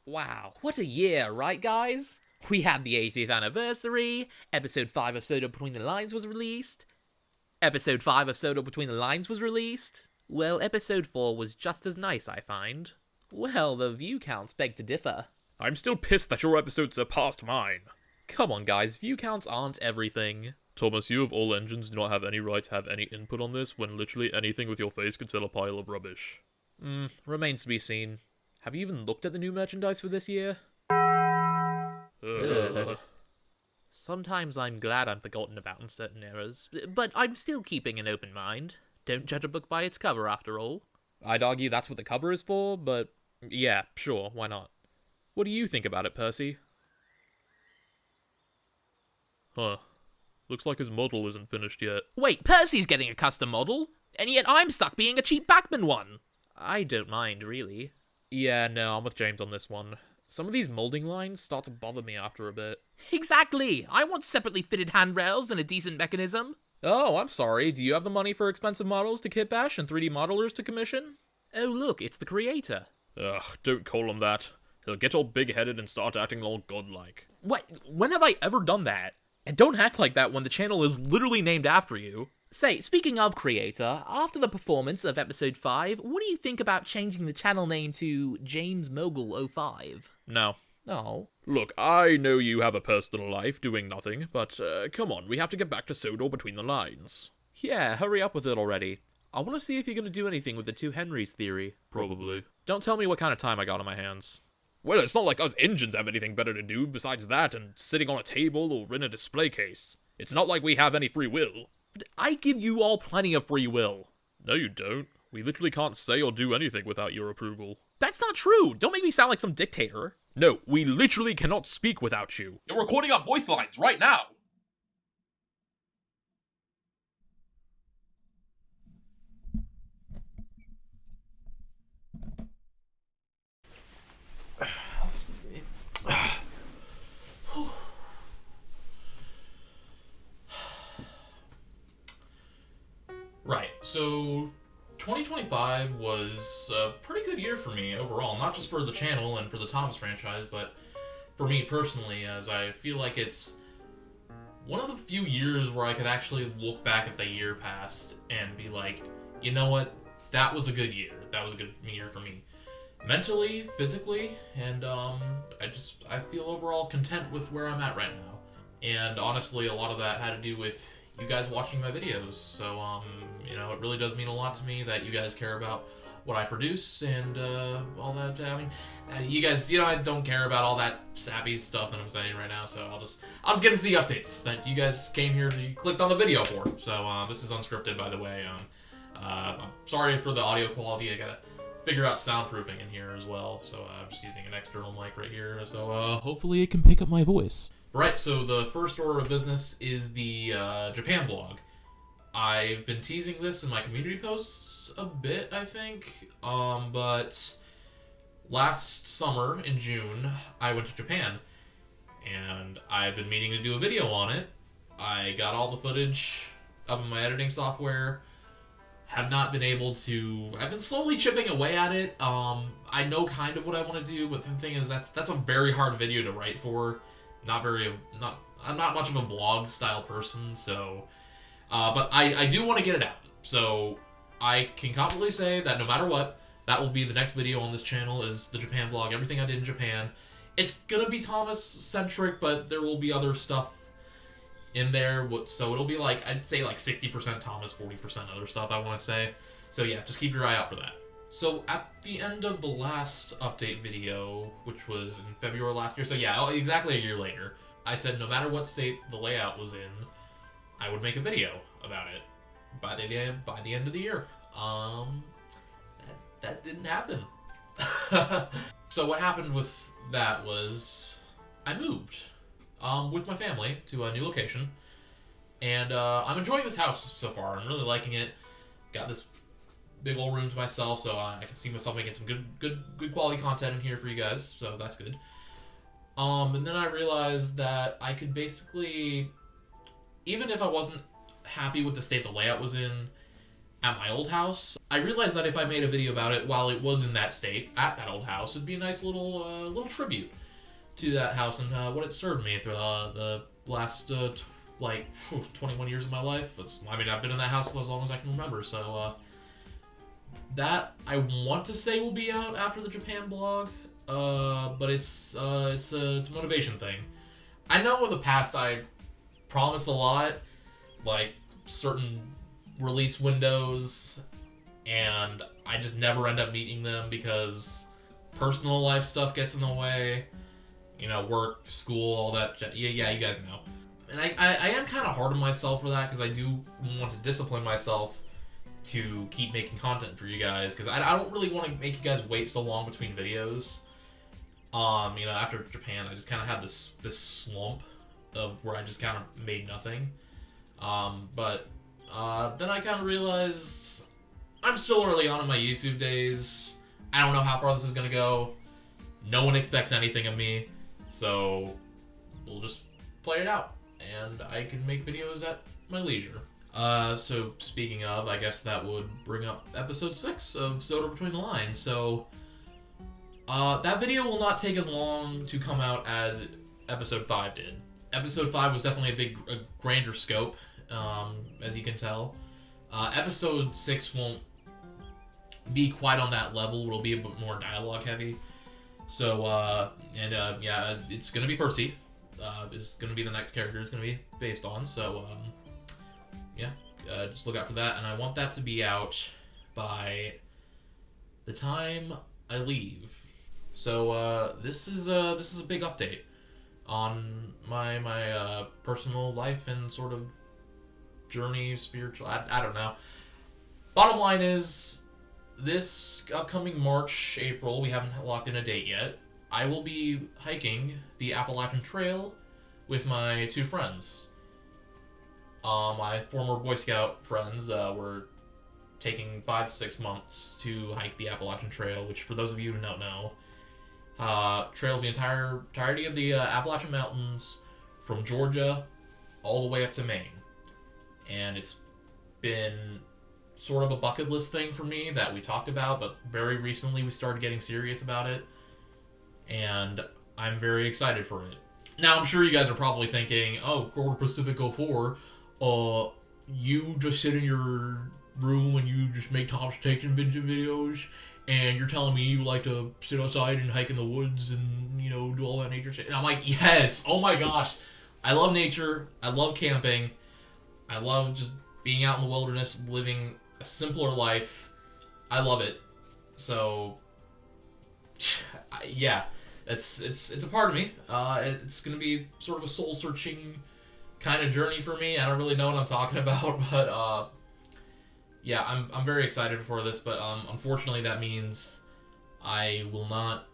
Wow, what a year, right guys? We had the 80th anniversary, episode 5 of Soda Between the Lines was released, episode 5 of Soda Between the Lines was released. Well, episode 4 was just as nice, I find. Well, the view counts beg to differ. I'm still pissed that your episode surpassed mine. Come on guys, view counts aren't everything. Thomas, you of all engines do not have any right to have any input on this when literally anything with your face could sell a pile of rubbish. Remains to be seen. Have you even looked at the new merchandise for this year? Sometimes I'm glad I'm forgotten about in certain eras, but I'm still keeping an open mind. Don't judge a book by its cover, after all. I'd argue that's what the cover is for, but yeah, sure, why not? What do you think about it, Percy? Huh. Looks like his model isn't finished yet. Wait, Percy's getting a custom model? And yet I'm stuck being a cheap Backman one! I don't mind, really. Yeah, no, I'm with James on this one. Some of these molding lines start to bother me after a bit. Exactly! I want separately fitted handrails and a decent mechanism. Oh, I'm sorry. Do you have the money for expensive models to kit bash and 3D modelers to commission? Oh, look, it's the creator. Ugh, don't call him that. He'll get all big-headed and start acting all godlike. What? When have I ever done that? And don't act like that when the channel is literally named after you. Say, speaking of creator, after the performance of episode 5, what do you think about changing the channel name to James Mogul 05? No. No. Look, I know you have a personal life doing nothing, but come on, we have to get back to Soda Between the Lines. Yeah, hurry up with it already. I want to see if you're going to do anything with the two Henrys theory. Probably. Don't tell me what kind of time I got on my hands. Well, it's not like us engines have anything better to do besides that and sitting on a table or in a display case. It's not like we have any free will. But I give you all plenty of free will. No, you don't. We literally can't say or do anything without your approval. That's not true! Don't make me sound like some dictator. No, we literally cannot speak without you. You're recording our voice lines right now! Right, so 2025 was a pretty good year for me overall, not just for the channel and for the Thomas franchise, but for me personally, as I feel like it's one of the few years where I could actually look back at the year past and be like, you know what, that was a good year. That was a good year for me. Mentally, physically, and I feel overall content with where I'm at right now. And honestly, a lot of that had to do with you guys watching my videos, so it really does mean a lot to me that you guys care about what I produce and all that. I mean, you guys, I don't care about all that sappy stuff that I'm saying right now, so I'll just get into the updates that you guys came here to clicked on the video for. So this is unscripted, by the way. I'm sorry for the audio quality. I gotta figure out soundproofing in here as well, so I'm just using an external mic right here. So hopefully it can pick up my voice. Right, so the first order of business is the Japan blog. I've been teasing this in my community posts a bit, I think, but last summer in June, I went to Japan, and I've been meaning to do a video on it. I got all the footage up in my editing software, have not been able to. I've been slowly chipping away at it. I know kind of what I want to do, but the thing is, that's a very hard video to write for. I'm not much of a vlog style person, so but I do want to get it out. So I can confidently say that no matter what, that will be the next video on this channel is the Japan vlog, everything I did in Japan. It's gonna be Thomas centric, but there will be other stuff in there, so it'll be like, I'd say like 60% Thomas, 40% other stuff, I want to say. So yeah, just keep your eye out for that. So at the end of the last update video, which was in February last year, so yeah, exactly a year later, I said no matter what state the layout was in, I would make a video about it by the end of the year. That didn't happen. So what happened with that was I moved with my family to a new location, and I'm enjoying this house so far. I'm really liking it. Got this big old room to myself, so I can see myself making some good quality content in here for you guys, so that's good. And then I realized that I could basically, even if I wasn't happy with the state the layout was in, at my old house. I realized that if I made a video about it while it was in that state, at that old house, it'd be a nice little tribute to that house and what it served me for the last 21 years of my life. I've been in that house as long as I can remember, so that I want to say will be out after the Japan blog, but it's a motivation thing. I know in the past I promised a lot, like certain release windows, and I just never end up meeting them because personal life stuff gets in the way. Work, school, all that. Yeah, you guys know. And I am kind of hard on myself for that because I do want to discipline myself to keep making content for you guys because I don't really want to make you guys wait so long between videos. After Japan, I just kind of had this slump of where I just kind of made nothing. But then I kind of realized I'm still early on in my YouTube days. I don't know how far this is going to go. No one expects anything of me. So we'll just play it out. And I can make videos at my leisure. So speaking of, I guess that would bring up episode 6 of Soda Between the Lines. So that video will not take as long to come out as episode 5 did. Episode 5 was definitely a grander scope, as you can tell. Episode 6 won't be quite on that level. It'll be a bit more dialogue heavy. So, it's gonna be Percy. Is gonna be the next character it's gonna be based on. So, just look out for that. And I want that to be out by the time I leave. So, this is a big update on my personal life and sort of journey, spiritual. I don't know. Bottom line is, this upcoming March, April, we haven't locked in a date yet, I will be hiking the Appalachian Trail with my 2 friends. My former Boy Scout friends were taking 5 to 6 months to hike the Appalachian Trail, which, for those of you who don't know, trails the entirety of the Appalachian Mountains from Georgia all the way up to Maine. And it's been sort of a bucket list thing for me that we talked about, but very recently we started getting serious about it, and I'm very excited for it. Now, I'm sure you guys are probably thinking, oh, Gordonpacific04, you just sit in your room and you just make Tom's takes and videos, and you're telling me you like to sit outside and hike in the woods and, do all that nature shit. And I'm like, yes, oh my gosh, I love nature, I love camping, I love just being out in the wilderness, living a simpler life. I love it. So, yeah, it's a part of me. It's gonna be sort of a soul-searching kind of journey for me. I don't really know what I'm talking about, but yeah, I'm very excited for this. But unfortunately, that means I will not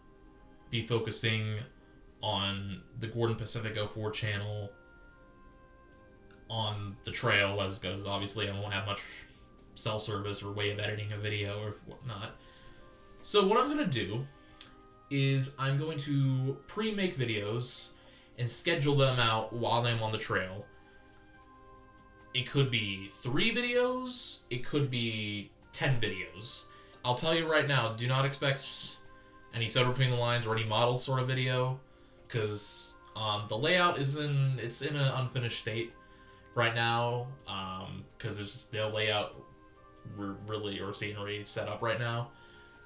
be focusing on the Gordonpacific04 channel on the trail, because obviously I won't have much cell service or way of editing a video or whatnot. So what I'm going to do is I'm going to pre-make videos and schedule them out while I'm on the trail. It could be 3 videos, it could be 10 videos. I'll tell you right now, do not expect any Soda Between the Lines or any model sort of video, because the layout is in an unfinished state right now, because there's just no layout really or scenery set up right now,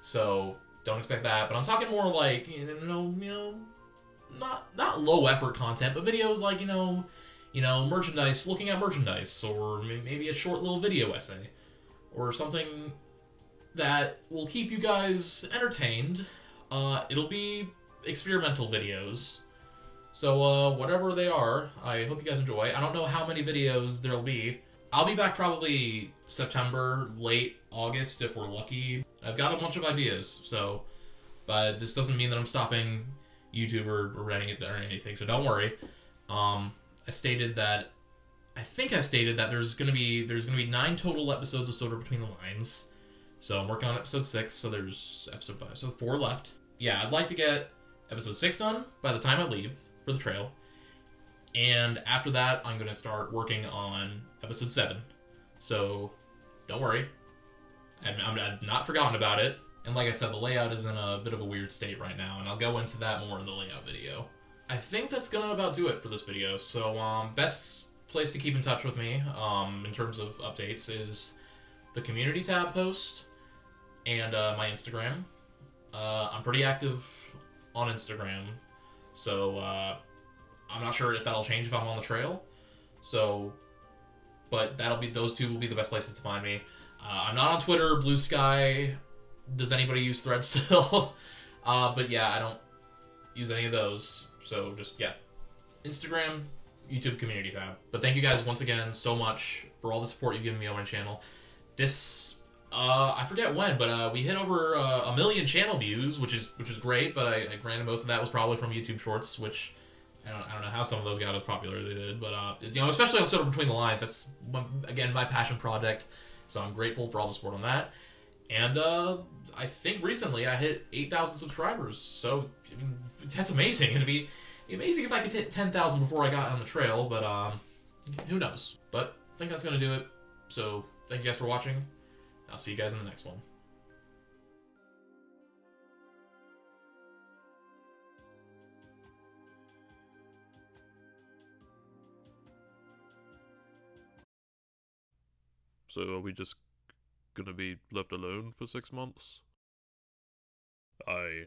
so don't expect that. But I'm talking more like not low effort content, but videos like merchandise, looking at merchandise, or maybe a short little video essay, or something that will keep you guys entertained. It'll be experimental videos. So, whatever they are, I hope you guys enjoy. I don't know how many videos there'll be. I'll be back probably September, late August, if we're lucky. I've got a bunch of ideas, but this doesn't mean that I'm stopping YouTube or anything, so don't worry. I think I stated that there's gonna be 9 total episodes of Soda Between the Lines. So I'm working on episode 6, so there's episode 5, so 4 left. Yeah, I'd like to get episode 6 done by the time I leave for the trail. And after that, I'm going to start working on episode 7. So, don't worry. and I've not forgotten about it. And like I said, the layout is in a bit of a weird state right now, and I'll go into that more in the layout video. I think that's gonna about do it for this video. So, best place to keep in touch with me, in terms of updates, is the community tab post and my Instagram. I'm pretty active on Instagram, so I'm not sure if that'll change if I'm on the trail. So, but those two will be the best places to find me. I'm not on Twitter, Blue Sky. Does anybody use Threads still? But yeah, I don't use any of those. So just, yeah, Instagram, YouTube community tab. But thank you guys once again so much for all the support you've given me on my channel. This, I forget when, but we hit over 1 million channel views, which is great. But I granted most of that was probably from YouTube Shorts, which I don't know how some of those got as popular as they did. But especially on Sort of Between the Lines, that's again my passion project. So I'm grateful for all the support on that. And I think recently I hit 8,000 subscribers. So I mean, that's amazing. It'd be amazing if I could hit 10,000 before I got on the trail, but who knows? But I think that's going to do it. So thank you guys for watching. I'll see you guys in the next one. So are we just gonna be left alone for 6 months? I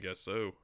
guess so.